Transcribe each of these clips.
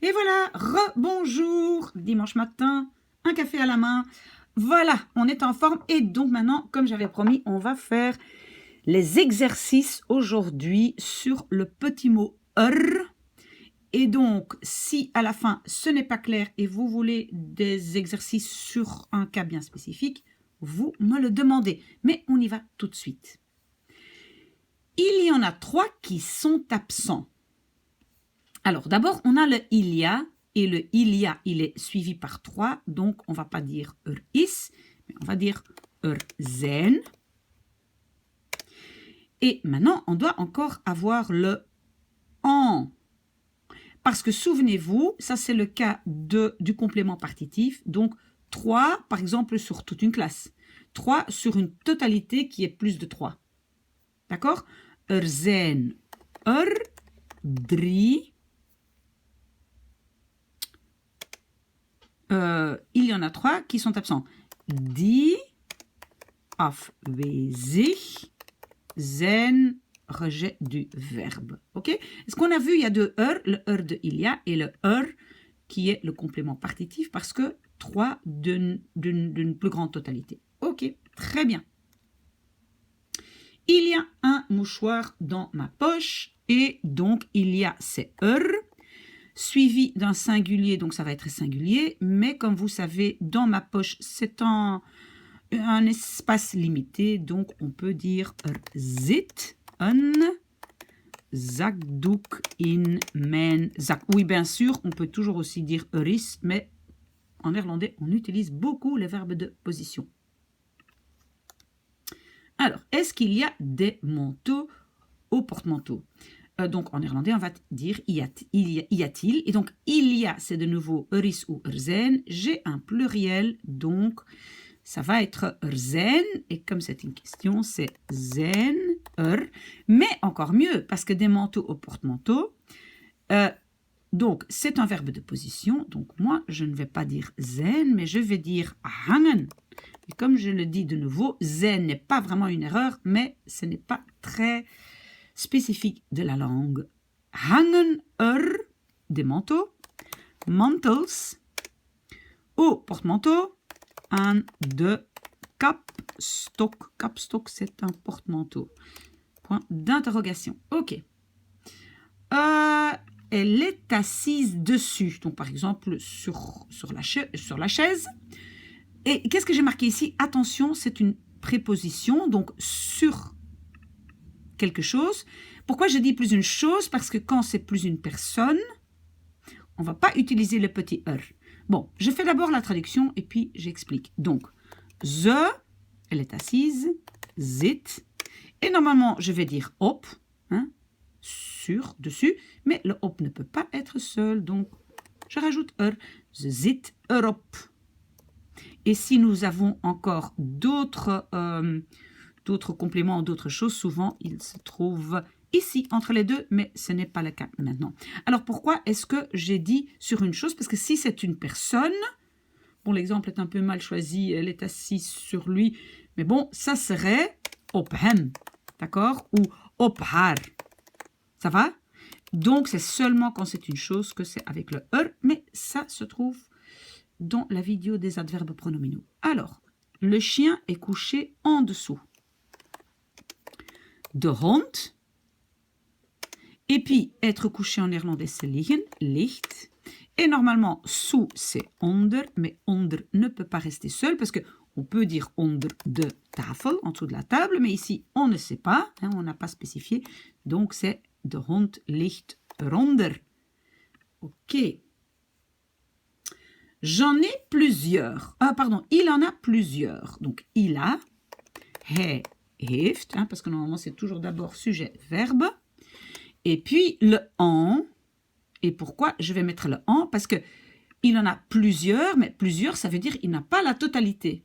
Et voilà, rebonjour, dimanche matin, un café à la main. Voilà, on est en forme et donc maintenant, comme j'avais promis, on va faire les exercices aujourd'hui sur le petit mot er. Et donc, si à la fin ce n'est pas clair et vous voulez des exercices sur un cas bien spécifique, vous me le demandez. Mais on y va tout de suite. Il y en a 3 qui sont absents. Alors d'abord, on a le il y a, et le il y a, il est suivi par 3, donc on ne va pas dire is, mais on va dire zijn. Et maintenant, on doit encore avoir le en. Parce que souvenez-vous, ça c'est le cas du complément partitif, donc 3 par exemple sur toute une classe, 3 sur une totalité qui est plus de 3. D'accord? Zijn 3. Il y en a 3 qui sont absents. Die afwezig zijn, rejet du verbe. Ok? Est-ce qu'on a vu, il y a deux le de il y a et le qui est le complément partitif parce que 3 d'une plus grande totalité. Ok, très bien. Il y a un mouchoir dans ma poche et donc il y a c'est suivi d'un singulier, donc ça va être singulier, mais comme vous savez, dans ma poche, c'est un espace limité, donc on peut dire zit een zakdoek in mijn zak. Oui, bien sûr, on peut toujours aussi dire is, mais en néerlandais, on utilise beaucoup les verbes de position. Alors, est-ce qu'il y a des manteaux au porte-manteau? Donc en néerlandais, on va dire y a-t-il. Et donc il y a, c'est de nouveau is ou zijn. J'ai un pluriel, donc ça va être zijn. Et comme c'est une question, c'est zijn Mais encore mieux, parce que des manteaux au porte-manteau, donc c'est un verbe de position. Donc moi, je ne vais pas dire zijn, mais je vais dire hangen. Et comme je le dis de nouveau, zijn n'est pas vraiment une erreur, mais ce n'est pas très spécifique de la langue. Hangen des manteaux, mantels, au porte-manteau, aan de kapstok. Kapstok, c'est un porte-manteau. Point d'interrogation. Ok. Elle est assise dessus. Donc, par exemple, sur la chaise. Et qu'est-ce que j'ai marqué ici? Attention, c'est une préposition, donc sur quelque chose. Pourquoi je dis plus une chose? Parce que quand c'est plus une personne, on ne va pas utiliser le petit Bon, je fais d'abord la traduction et puis j'explique. Donc, ze, elle est assise, zit, et normalement je vais dire op, hein, sur, dessus, mais le op ne peut pas être seul, donc je rajoute ze zit erop. Et si nous avons encore d'autres compléments, d'autres choses, souvent ils se trouvent ici, entre les deux, mais ce n'est pas le cas maintenant. Alors pourquoi est-ce que j'ai dit sur une chose? Parce que si c'est une personne, bon, l'exemple est un peu mal choisi, elle est assise sur lui, mais bon, ça serait op hem, d'accord? Ou op haar. Ça va? Donc c'est seulement quand c'est une chose que c'est avec le mais ça se trouve dans la vidéo des adverbes pronominaux. Alors, le chien est couché en dessous. De hond. Et puis, être couché en néerlandais, c'est liggen, ligt. Et normalement, sous, c'est onder, mais onder ne peut pas rester seul parce qu'on peut dire onder de tafel, en dessous de la table, mais ici, on ne sait pas, hein, on n'a pas spécifié. Donc, c'est de hond ligt eronder. Ok. J'en ai plusieurs. Ah, pardon, il en a plusieurs. Donc, il a, hij heeft, hein, parce que normalement, c'est toujours d'abord sujet, verbe. Et puis, le en. Et pourquoi je vais mettre le en? Parce que il en a plusieurs, mais plusieurs, ça veut dire qu'il n'a pas la totalité.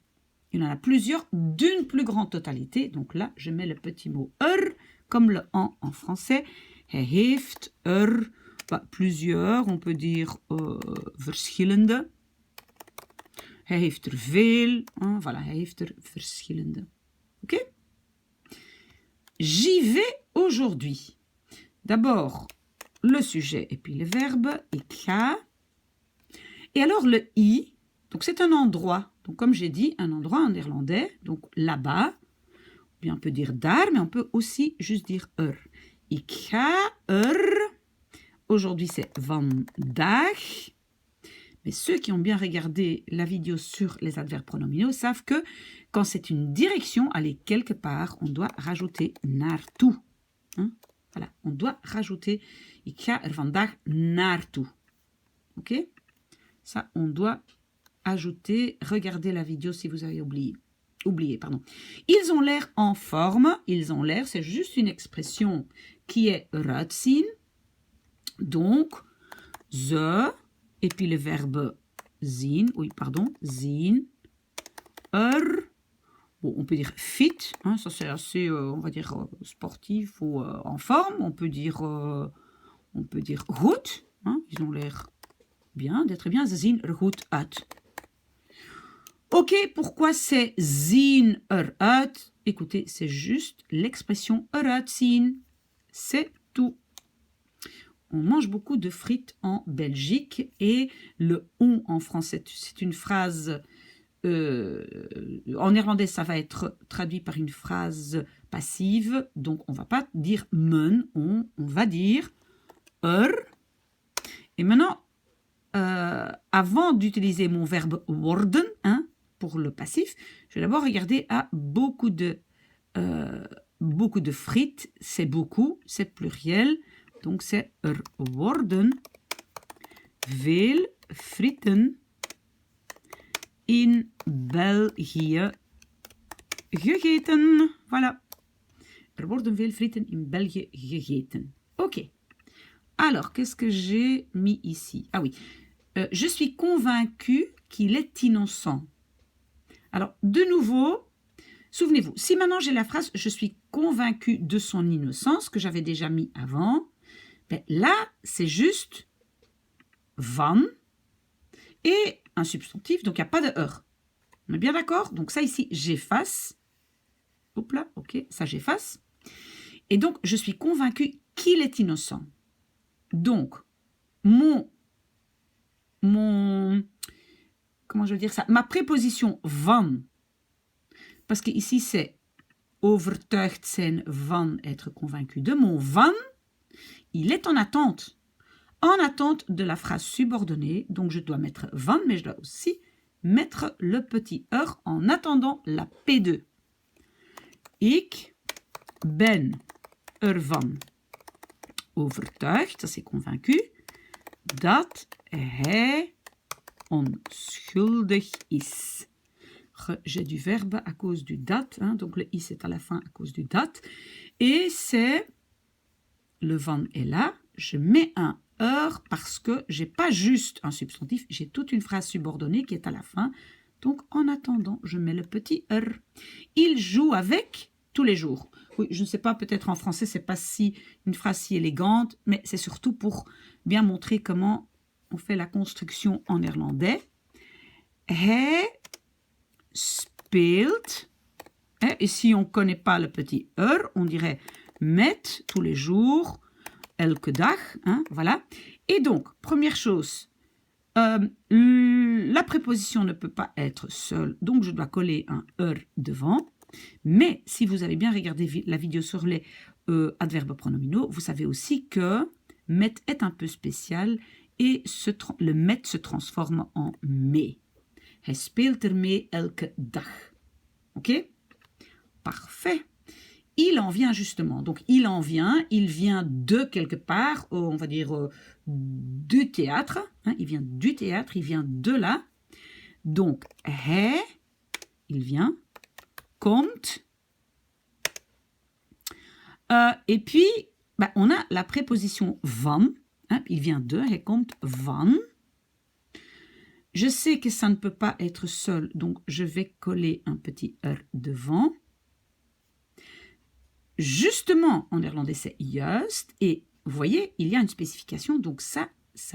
Il en a plusieurs d'une plus grande totalité. Donc là, je mets le petit mot comme le en français. Hij heeft plusieurs, on peut dire verschillende. Hij heeft veel. Voilà, hij heeft verschillende. Ok? J'y vais aujourd'hui. D'abord, le sujet et puis le verbe. Ik ga. Et alors le i, donc c'est un endroit. Donc comme j'ai dit, un endroit en néerlandais, donc là-bas. Ou bien on peut dire daar, mais on peut aussi juste dire Ik ga Aujourd'hui c'est vandaag. Mais ceux qui ont bien regardé la vidéo sur les adverbes pronominaux savent que quand c'est une direction, aller quelque part, on doit rajouter naartoe. Hein? Voilà, on doit rajouter Ik ga vandaag naartoe. Ok? Ça, on doit ajouter. Regardez la vidéo si vous avez oublié. Pardon. Ils ont l'air en forme. Ils ont l'air, c'est juste une expression qui est eruit zien. Donc, ze, et puis le verbe zien, zien, bon, on peut dire fit, hein, ça c'est assez, on va dire, sportif ou en forme, on peut dire goed, hein, ils ont l'air bien, d'être bien, ze zien er goed uit. Ok, pourquoi c'est zien eruit? Écoutez, c'est juste l'expression eruit zien, c'est tout. On mange beaucoup de frites en Belgique et le on en français, c'est une phrase, en néerlandais ça va être traduit par une phrase passive, donc on ne va pas dire men, on va dire Et maintenant, avant d'utiliser mon verbe worden, hein, pour le passif, je vais d'abord regarder à beaucoup de frites, c'est beaucoup, c'est pluriel. Donc c'est worden veel frieten in België gegeten. Voilà. Worden veel frieten in België gegeten. Ok. Alors, qu'est-ce que j'ai mis ici? Ah oui. Je suis convaincue qu'il est innocent. Alors, de nouveau, souvenez-vous, si maintenant j'ai la phrase « Je suis convaincue de son innocence » que j'avais déjà mis avant, ben là, c'est juste van et un substantif, donc il n'y a pas de er. On est bien d'accord? Donc ça ici, j'efface. Hop là, ok, ça j'efface. Et donc, je suis convaincue qu'il est innocent. Donc, comment je veux dire ça? Ma préposition van, parce que ici c'est overtuigd zijn van, être convaincu de, mon van, il est en attente de la phrase subordonnée, donc je dois mettre van, mais je dois aussi mettre le petit er en attendant la P2. Ik ben ervan overtuigd, ça c'est convaincu, dat hij onschuldig is. J'ai du verbe à cause du dat, hein, donc le is est à la fin à cause du dat, et c'est le van est là, je mets un er parce que j'ai pas juste un substantif, j'ai toute une phrase subordonnée qui est à la fin, donc en attendant, je mets le petit er. Il joue avec tous les jours. Oui, je ne sais pas, peut-être en français, c'est pas si une phrase si élégante, mais c'est surtout pour bien montrer comment on fait la construction en néerlandais. Hij speelt. Et si on ne connaît pas le petit er, on dirait met tous les jours, elke dag. Hein, voilà. Et donc, première chose, la préposition ne peut pas être seule, donc je dois coller un er devant. Mais si vous avez bien regardé la vidéo sur les adverbes pronominaux, vous savez aussi que met est un peu spécial et le met se transforme en mee. Hij speelt ermee elke dag. Ok? Parfait. Il en vient justement. Donc il vient de quelque part, on va dire du théâtre. Hein, il vient du théâtre, il vient de là. Donc hij, il vient, komt. Et puis, bah, on a la préposition van. Hein, il vient de, hij komt van. Je sais que ça ne peut pas être seul, donc je vais coller un petit er devant. Justement, en néerlandais, c'est juist. Et vous voyez, il y a une spécification, donc ça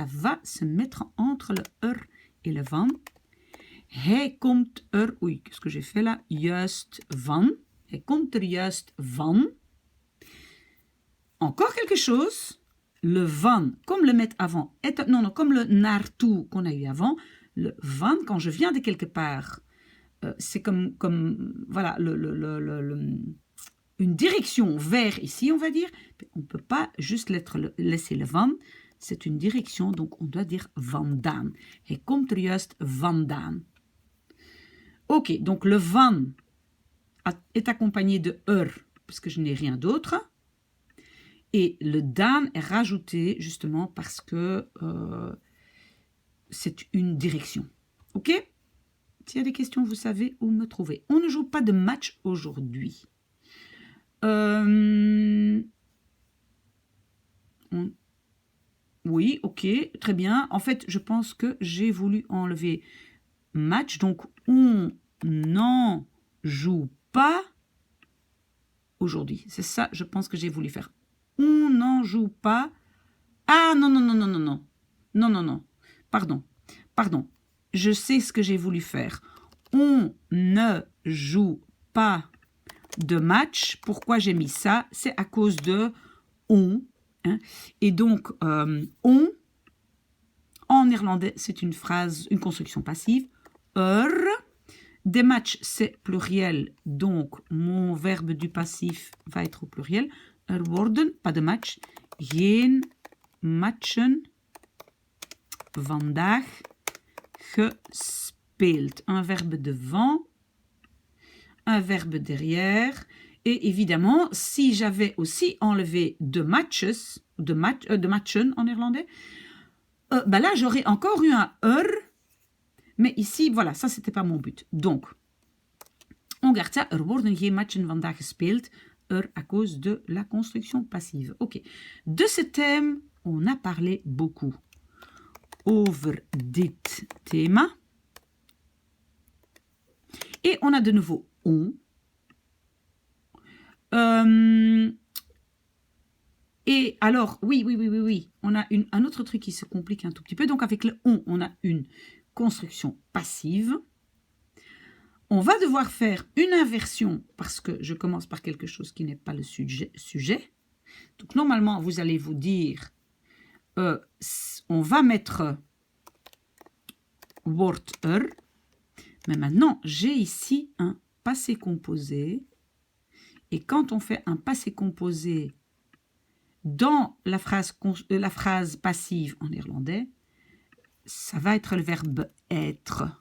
va se mettre entre le er et le van. Hij komt er, oei, qu'est-ce que j'ai fait là? Juist van. Hij komt er juist van. Encore quelque chose. le van, comme le mettre avant, non, comme le naartoe qu'on a eu avant, le van, quand je viens de quelque part, c'est comme voilà, une direction vers ici, on va dire. On ne peut pas juste laisser le van, c'est une direction, donc on doit dire vandaan. Hij komt er juist vandaan. Ok, donc le van est accompagné de parce que je n'ai rien d'autre. Et le daan est rajouté justement parce que c'est une direction. Ok? S'il y a des questions, vous savez où me trouver. On ne joue pas de match aujourd'hui. Oui, ok, très bien. En fait, je pense que j'ai voulu enlever match. Donc, on n'en joue pas aujourd'hui. C'est ça, je pense que j'ai voulu faire. On n'en joue pas. Ah, non, non, non, non, non, non. Non, non, non. Pardon. Pardon. Je sais ce que j'ai voulu faire. On ne joue pas de match. Pourquoi j'ai mis ça? C'est à cause de on. Hein. Et donc, on, en néerlandais, c'est une phrase, une construction passive. Des matchs, c'est pluriel. Donc, mon verbe du passif va être au pluriel. Worden, pas de match. Geen matchen vandaag gespeeld. Un verbe devant, un verbe derrière. Et évidemment, si j'avais aussi enlevé de matches, de matchen en néerlandais, ben là, j'aurais encore eu un mais ici, voilà, ça, c'était pas mon but. Donc, on garde ça. Worden geen matchen vandaag gespeeld. À cause de la construction passive. Ok. De ce thème, on a parlé beaucoup. Over dit thema. Et on a de nouveau on. Et alors, oui. On a un autre truc qui se complique un tout petit peu. Donc, avec le on a une construction passive. On va devoir faire une inversion parce que je commence par quelque chose qui n'est pas le sujet. Donc, normalement, vous allez vous dire, on va mettre wordt mais maintenant, j'ai ici un passé composé. Et quand on fait un passé composé dans la phrase passive en néerlandais, ça va être le verbe être.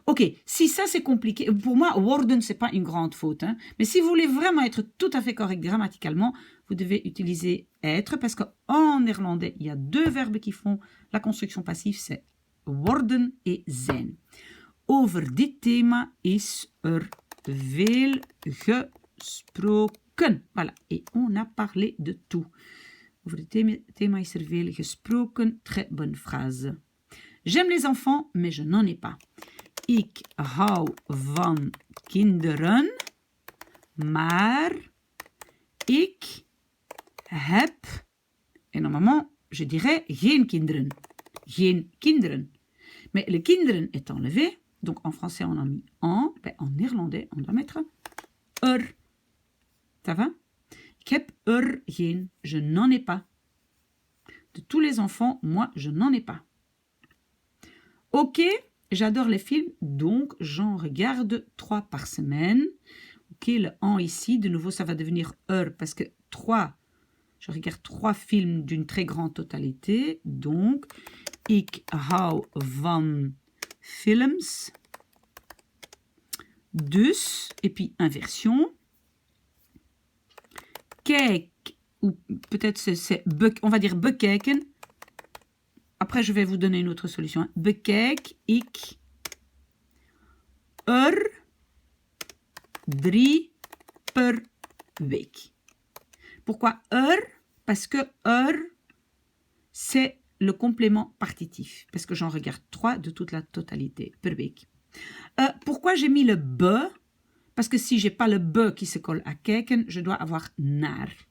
Ok, si ça c'est compliqué, pour moi, worden, c'est pas une grande faute. Hein, mais si vous voulez vraiment être tout à fait correct grammaticalement, vous devez utiliser être, parce qu'en néerlandais, il y a deux verbes qui font la construction passive, c'est worden et zijn. Over dit thema is veel gesproken. Voilà, et on a parlé de tout. Over dit thema is veel gesproken. Très bonne phrase. J'aime les enfants, mais je n'en ai pas. Ik hou van kinderen, maar ik heb, et normalement, je dirais geen kinderen. Geen kinderen. Mais le kinderen est enlevé, donc en français on a mis en, ben en néerlandais on doit mettre Ça va? Ik heb geen, je n'en ai pas. De tous les enfants, moi je n'en ai pas. Ok? J'adore les films, donc j'en regarde 3 par semaine. Ok, le en ici, de nouveau, ça va devenir parce que 3, je regarde 3 films d'une très grande totalité. Donc, ik hou van films. Dus, et puis inversion. Kijk, ou peut-être c'est on va dire bekijken. Après, je vais vous donner une autre solution. Bekijk ik 3 per week. Pourquoi Parce que c'est le complément partitif. Parce que j'en regarde 3 de toute la totalité per week. Pourquoi j'ai mis le be? Parce que si je n'ai pas le be qui se colle à kijken, je dois avoir naar.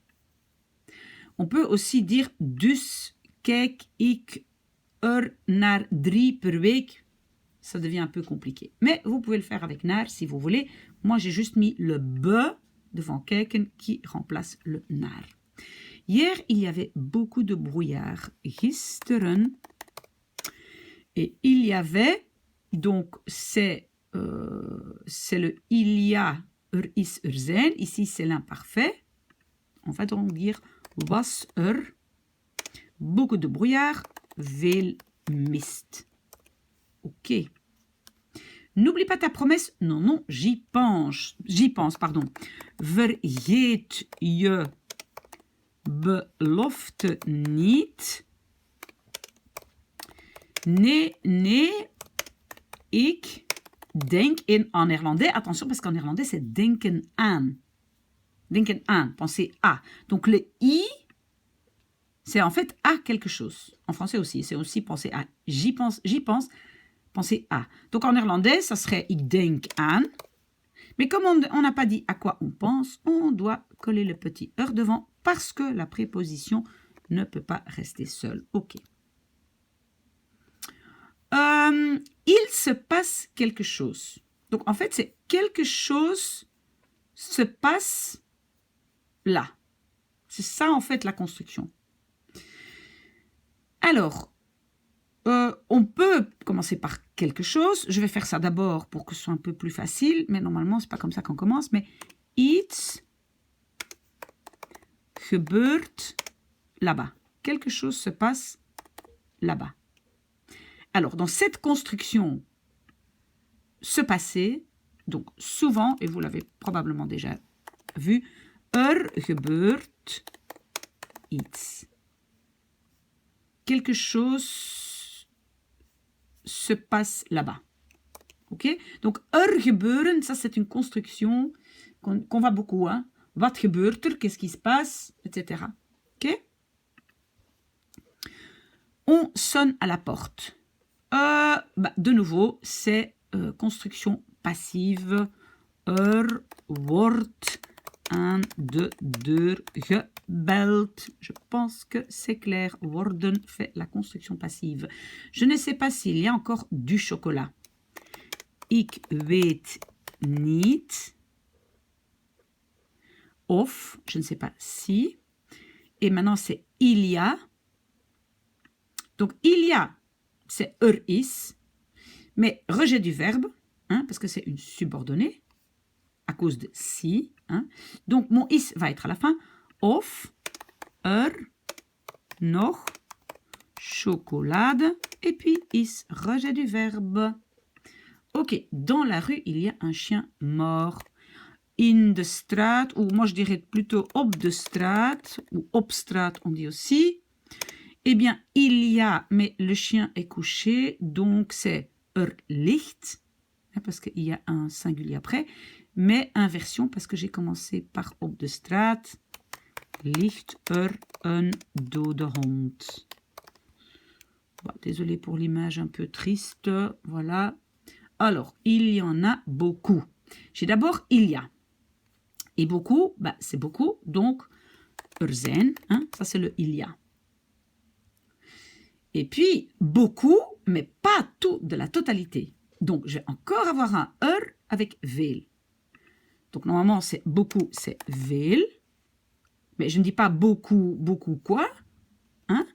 On peut aussi dire dus kijk ik naar 3 per week. Ça devient un peu compliqué. Mais vous pouvez le faire avec naar si vous voulez. Moi, j'ai juste mis le be devant kijken qui remplace le naar. Hier, il y avait beaucoup de brouillard. Gisteren. Et il y avait, donc c'est le il y a, is, zijn. Ici, c'est l'imparfait. On va donc dire was beaucoup de brouillard, veel mist. Ok. N'oublie pas ta promesse. Non, non, j'y pense, pardon. Vergeet je belofte niet. Nee, nee, ik denk en néerlandais, attention parce qu'en néerlandais c'est denken aan. Denken aan, penser à. Donc le i, c'est en fait à quelque chose. En français aussi, c'est aussi penser à. J'y pense, penser à. Donc en néerlandais, ça serait ik denk aan. Mais comme on n'a pas dit à quoi on pense, on doit coller le petit er devant parce que la préposition ne peut pas rester seule. Ok. Il se passe quelque chose. Donc en fait, c'est quelque chose se passe là. C'est ça en fait la construction. Alors, on peut commencer par quelque chose. Je vais faire ça d'abord pour que ce soit un peu plus facile, mais normalement, c'est pas comme ça qu'on commence. Mais iets gebeurt là-bas. Quelque chose se passe là-bas. Alors, dans cette construction, se passer, donc souvent, et vous l'avez probablement déjà vu, gebeurt iets. Quelque chose se passe là-bas. Ok? Donc, gebeuren, ça c'est une construction qu'on voit beaucoup. Hein? Wat gebeurt er? Qu'est-ce qui se passe? Etc. Ok? On sonne à la porte. De nouveau, c'est construction passive. Wordt aan de deur gebeld. Je pense que c'est clair. Worden fait la construction passive. Je ne sais pas s'il y a encore du chocolat. Ik weet niet. Of, je ne sais pas si. Et maintenant, c'est il y a. Donc, il y a, c'est is. Mais rejet du verbe, hein, parce que c'est une subordonnée, à cause de si. Hein. Donc, mon is va être à la fin. Of, nog, chocolade. Et puis, is, rejet du verbe. Ok, dans la rue, il y a un chien mort. In de straat, ou moi je dirais plutôt op de straat, ou op straat, on dit aussi. Eh bien, il y a, mais le chien est couché, donc c'est ligt, parce qu'il y a un singulier après, mais inversion, parce que j'ai commencé par op de straat, ligt een dode hond. Bon, désolé pour l'image un peu triste, voilà. Alors, il y en a beaucoup. J'ai d'abord il y a. Et beaucoup, bah, c'est beaucoup, donc zijn, hein, ça c'est le il y a. Et puis, beaucoup, mais pas tout de la totalité. Donc, je vais encore avoir un avec veel. Donc, normalement, c'est beaucoup, c'est veel. Mais je ne dis pas beaucoup, beaucoup quoi. Hein?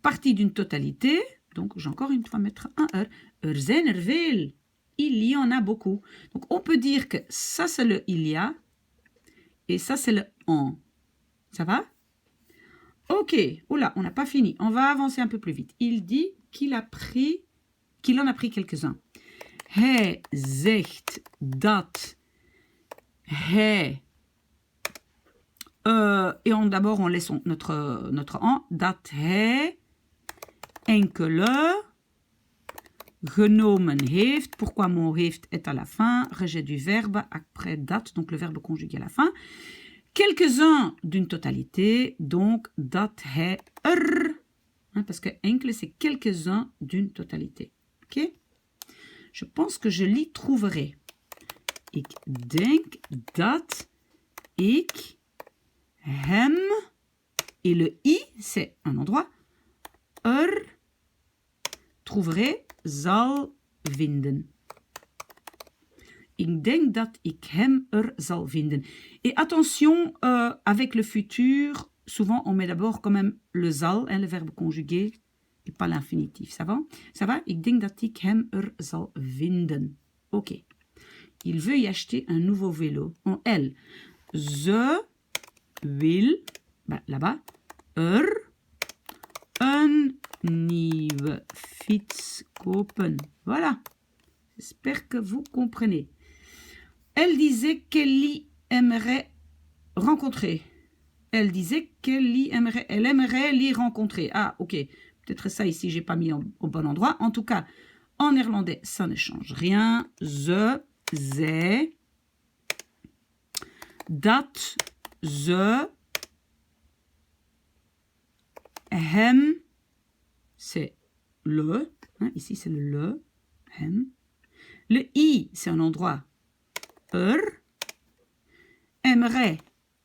Partie d'une totalité. Donc, j'ai encore une fois mettre un zijn er veel. Il y en a beaucoup. Donc, on peut dire que ça, c'est le il y a. Et ça, c'est le en. Ça va? Ok. Oula, on n'a pas fini. On va avancer un peu plus vite. Il dit qu'il en a pris quelques-uns. Hij zegt dat hij... et d'abord, on laisse notre en. Dat hij enkele genomen heeft. Pourquoi mon heeft est à la fin? Rejet du verbe après dat, donc le verbe conjugué à la fin. Quelques-uns d'une totalité, donc dat hij hein, parce que enkele, c'est quelques-uns d'une totalité. Ok? Je pense que je l'y trouverai. Ik denk dat ik hem, et le i, c'est un endroit, trouverai, zal vinden. Ik denk dat ik hem zal vinden. Et attention, avec le futur, souvent, on met d'abord quand même le zal, hein, le verbe conjugué, et pas l'infinitif. Ça va? Ça va? Ik denk dat ik hem zal vinden. Ok. Il veut y acheter un nouveau vélo. En elle. Ze wil, là-bas, een nieuwe fiets kopen. Voilà. J'espère que vous comprenez. Elle disait qu'elle aimerait rencontrer. Elle disait elle aimerait l'y rencontrer. Ah, ok. Peut-être ça ici, j'ai pas mis au bon endroit. En tout cas, en néerlandais, ça ne change rien. Ze, zij, dat, ze, hem, c'est le. Hein, ici, c'est le, hem. Le i, c'est un endroit. Aimerait,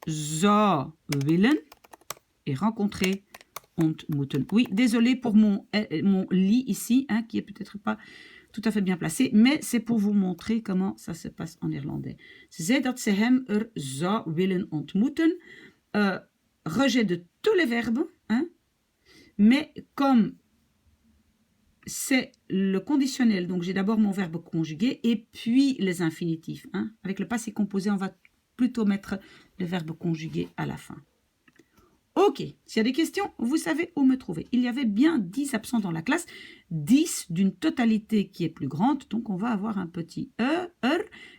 zou willen. Et rencontrer, ontmoeten. Oui, désolé pour mon li ici, hein, qui est peut-être pas tout à fait bien placé, mais c'est pour vous montrer comment ça se passe en néerlandais. Ze zei dat ze hem zou willen ontmoeten. Rejet de tous les verbes, hein, mais comme c'est le conditionnel, donc j'ai d'abord mon verbe conjugué et puis les infinitifs. Hein. Avec le passé composé, on va plutôt mettre le verbe conjugué à la fin. Ok, s'il y a des questions, vous savez où me trouver. Il y avait bien 10 absents dans la classe, 10 d'une totalité qui est plus grande, donc on va avoir un petit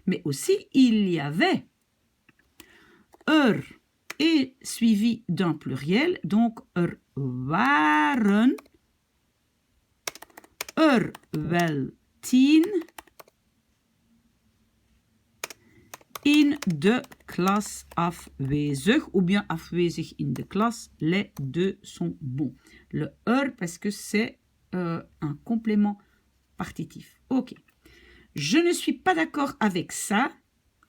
mais aussi il y avait et suivi d'un pluriel, donc waren wel 10 in de klas afwezig, ou bien afwezig in de klas, les deux sont bons. Le parce que c'est un complément partitif. Ok. Je ne suis pas d'accord avec ça.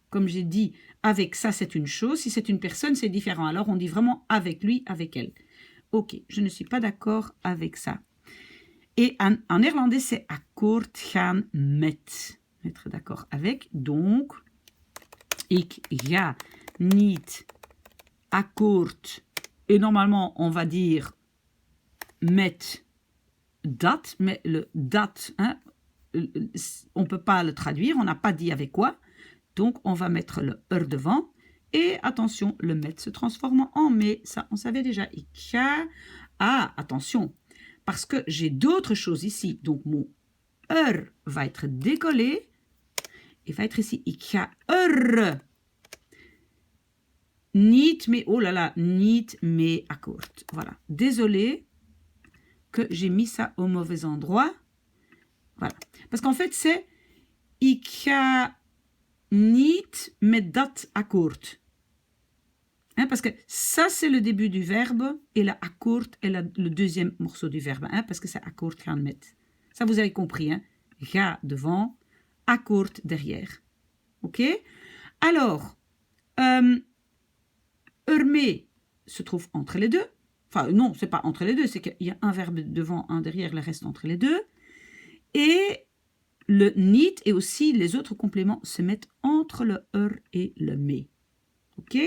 Comme j'ai dit, avec ça, c'est une chose. Si c'est une personne, c'est différent. Alors, on dit vraiment avec lui, avec elle. Ok, je ne suis pas d'accord avec ça. Et en néerlandais, c'est akkoord gaan met. Être d'accord avec. Donc, ik ga niet akkoord. Et normalement, on va dire met dat. Mais le dat, hein, on ne peut pas le traduire. On n'a pas dit avec quoi. Donc, on va mettre le devant. Et attention, le met se transforme en mais. Ça, on savait déjà. Ik ga. Ah, attention. Parce que j'ai d'autres choses ici. Donc, mon va être décollé. Il va être ici. Ik ga niet mee. Oh là là, niet mee akkoord. Voilà. Désolé que j'ai mis ça au mauvais endroit. Voilà. Parce qu'en fait, c'est ik ga niet met dat akkoord. Hein, parce que ça, c'est le début du verbe et la akkoord est le deuxième morceau du verbe. Hein, parce que c'est akkoord gaan met. Ça, vous avez compris. Hein? Ga devant, akkoord derrière. OK? Alors, ermee se trouve entre les deux. Enfin, non, c'est pas entre les deux. C'est qu'il y a un verbe devant, un derrière, le reste entre les deux. Et le niet et aussi les autres compléments se mettent entre le et le mais. OK?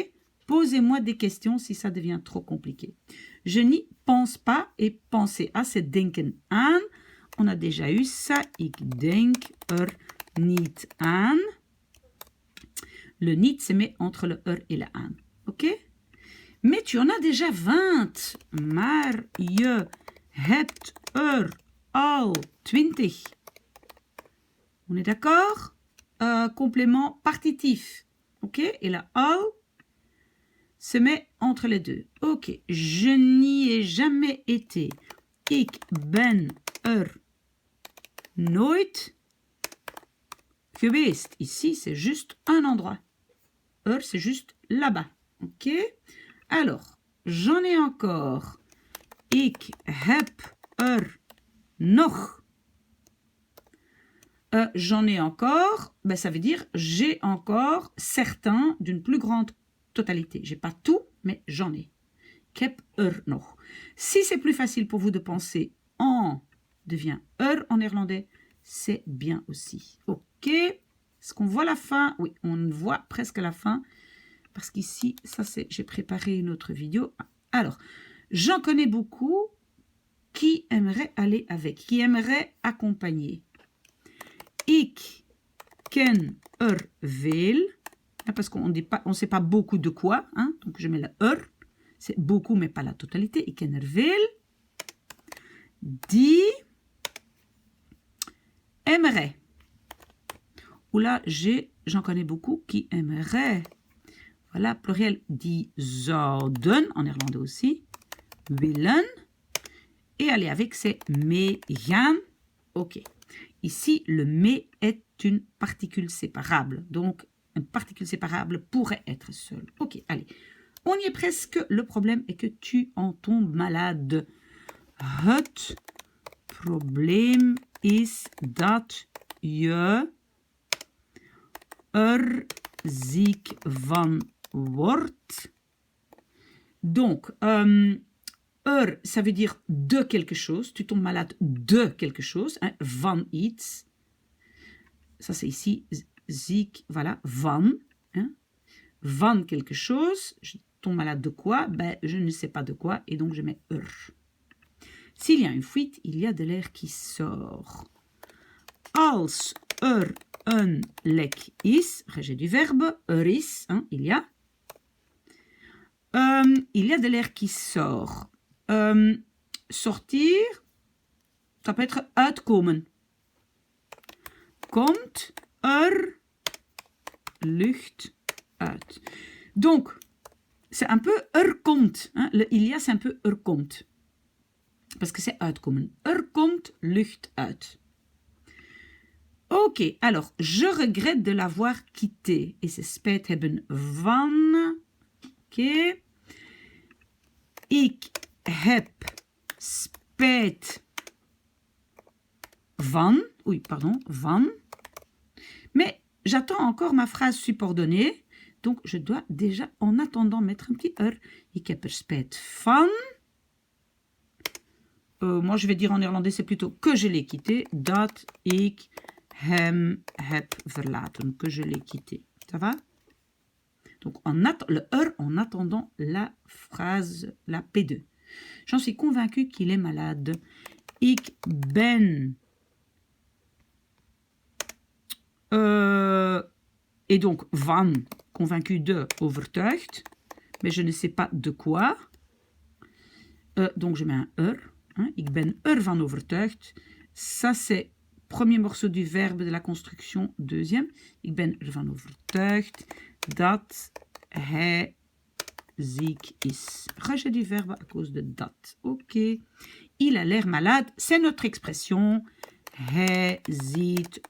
Posez-moi des questions si ça devient trop compliqué. Je n'y pense pas et penser à, c'est denken aan. On a déjà eu ça. Ik denk niet aan. Le niet se met entre le et le aan. OK? Mais tu en as déjà 20. Maar je hebt al 20. On est d'accord? Complément partitif. OK? Et la al se met entre les deux. OK. Je n'y ai jamais été. Ik ben nooit geweest. Ici, c'est juste un endroit. C'est juste là-bas. OK? Alors, j'en ai encore. Ik heb nog. J'en ai encore, ben ça veut dire j'ai encore certains d'une plus grande totalité. J'ai pas tout, mais j'en ai. Ik heb nog. Si c'est plus facile pour vous de penser en devient en néerlandais, c'est bien aussi. OK. Est-ce qu'on voit la fin? Oui, on voit presque la fin. Parce qu'ici, ça c'est, j'ai préparé une autre vidéo. Alors, j'en connais beaucoup qui aimeraient aller avec, qui aimeraient accompagner. Ik ken veel, parce qu'on ne sait pas beaucoup de quoi, hein, donc je mets le c'est beaucoup mais pas la totalité. Ik ken veel die aimeraient. Ou là, j'en connais beaucoup qui aimeraient. Voilà, pluriel, die zouden, en néerlandais aussi, willen. Et aller avec, c'est meegaan. Ok. Ici, le mais est une particule séparable. Donc, une particule séparable pourrait être seule. Ok, allez. On y est presque. Le problème est que tu en tombes malade. Het probleem is dat je ziek van wordt. Donc, ça veut dire de quelque chose. Tu tombes malade de quelque chose. Hein, van iets. Ça, c'est ici, ziek, voilà, van. Hein, van quelque chose. Je tombe malade de quoi? Ben, je ne sais pas de quoi. Et donc, je mets S'il y a une fuite, il y a de l'air qui sort. Als een lek is, rejet du verbe, is, hein, il y a de l'air qui sort. Sortir, ça peut être uitkomen. Komt lucht uit. Donc, c'est un peu komt. Hein, le il y a, c'est un peu komt. Parce que c'est uitkomen. Komt lucht uit. Ok, alors, je regrette de l'avoir quitté. Et c'est spijt hebben van. Ok. Ik heb spijt van. Oui, pardon, van. Mais j'attends encore ma phrase subordonnée. Donc, je dois déjà, en attendant, mettre un petit Ik heb spijt van. Moi, je vais dire en néerlandais, c'est plutôt que je l'ai quitté. Dat ik hem heb verlaten. Que je l'ai quitté. Ça va? Donc, le en attendant la phrase, la P2. J'en suis convaincue qu'il est malade. Ik ben. Et donc, van, convaincu de, overtuigd. Mais je ne sais pas de quoi. Donc, je mets un Hein, ik ben van overtuigd. Ça, c'est premier morceau du verbe de la construction. Deuxième. Ik ben van overtuigd dat hij ziek is. Rejet du verbe à cause de dat. Ok. Il a l'air malade. C'est notre expression. Hij ziet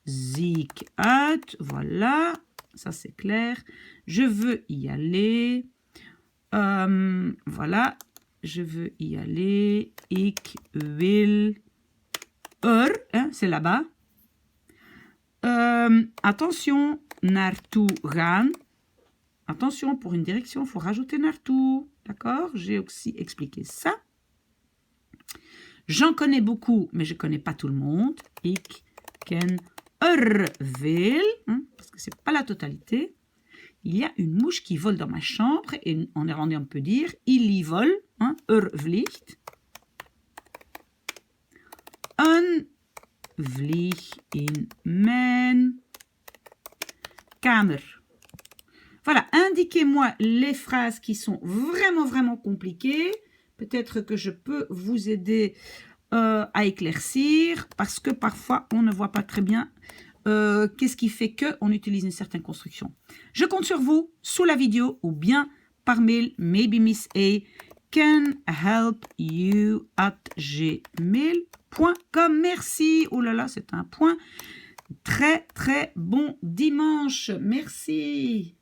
ziek uit. Voilà. Ça, c'est clair. Je veux y aller. Voilà. Je veux y aller. Ik wil hein, c'est là-bas. Attention, naartoe gaan. Attention, pour une direction, il faut rajouter naartoe. D'accord? J'ai aussi expliqué ça. J'en connais beaucoup, mais je ne connais pas tout le monde. Ik ken veel, hein, parce que ce n'est pas la totalité. Il y a une mouche qui vole dans ma chambre, et en néerlandais on peut dire, il y vole, hein, vliegt. Een vlieg in mijn kamer. Voilà, indiquez-moi les phrases qui sont vraiment, vraiment compliquées. Peut-être que je peux vous aider à éclaircir, parce que parfois, on ne voit pas très bien qu'est-ce qui fait qu'on utilise une certaine construction. Je compte sur vous, sous la vidéo, ou bien par mail, maybe Miss A can help you at gmail.com. Merci. Oh là là, c'est un point. Très, très bon dimanche. Merci.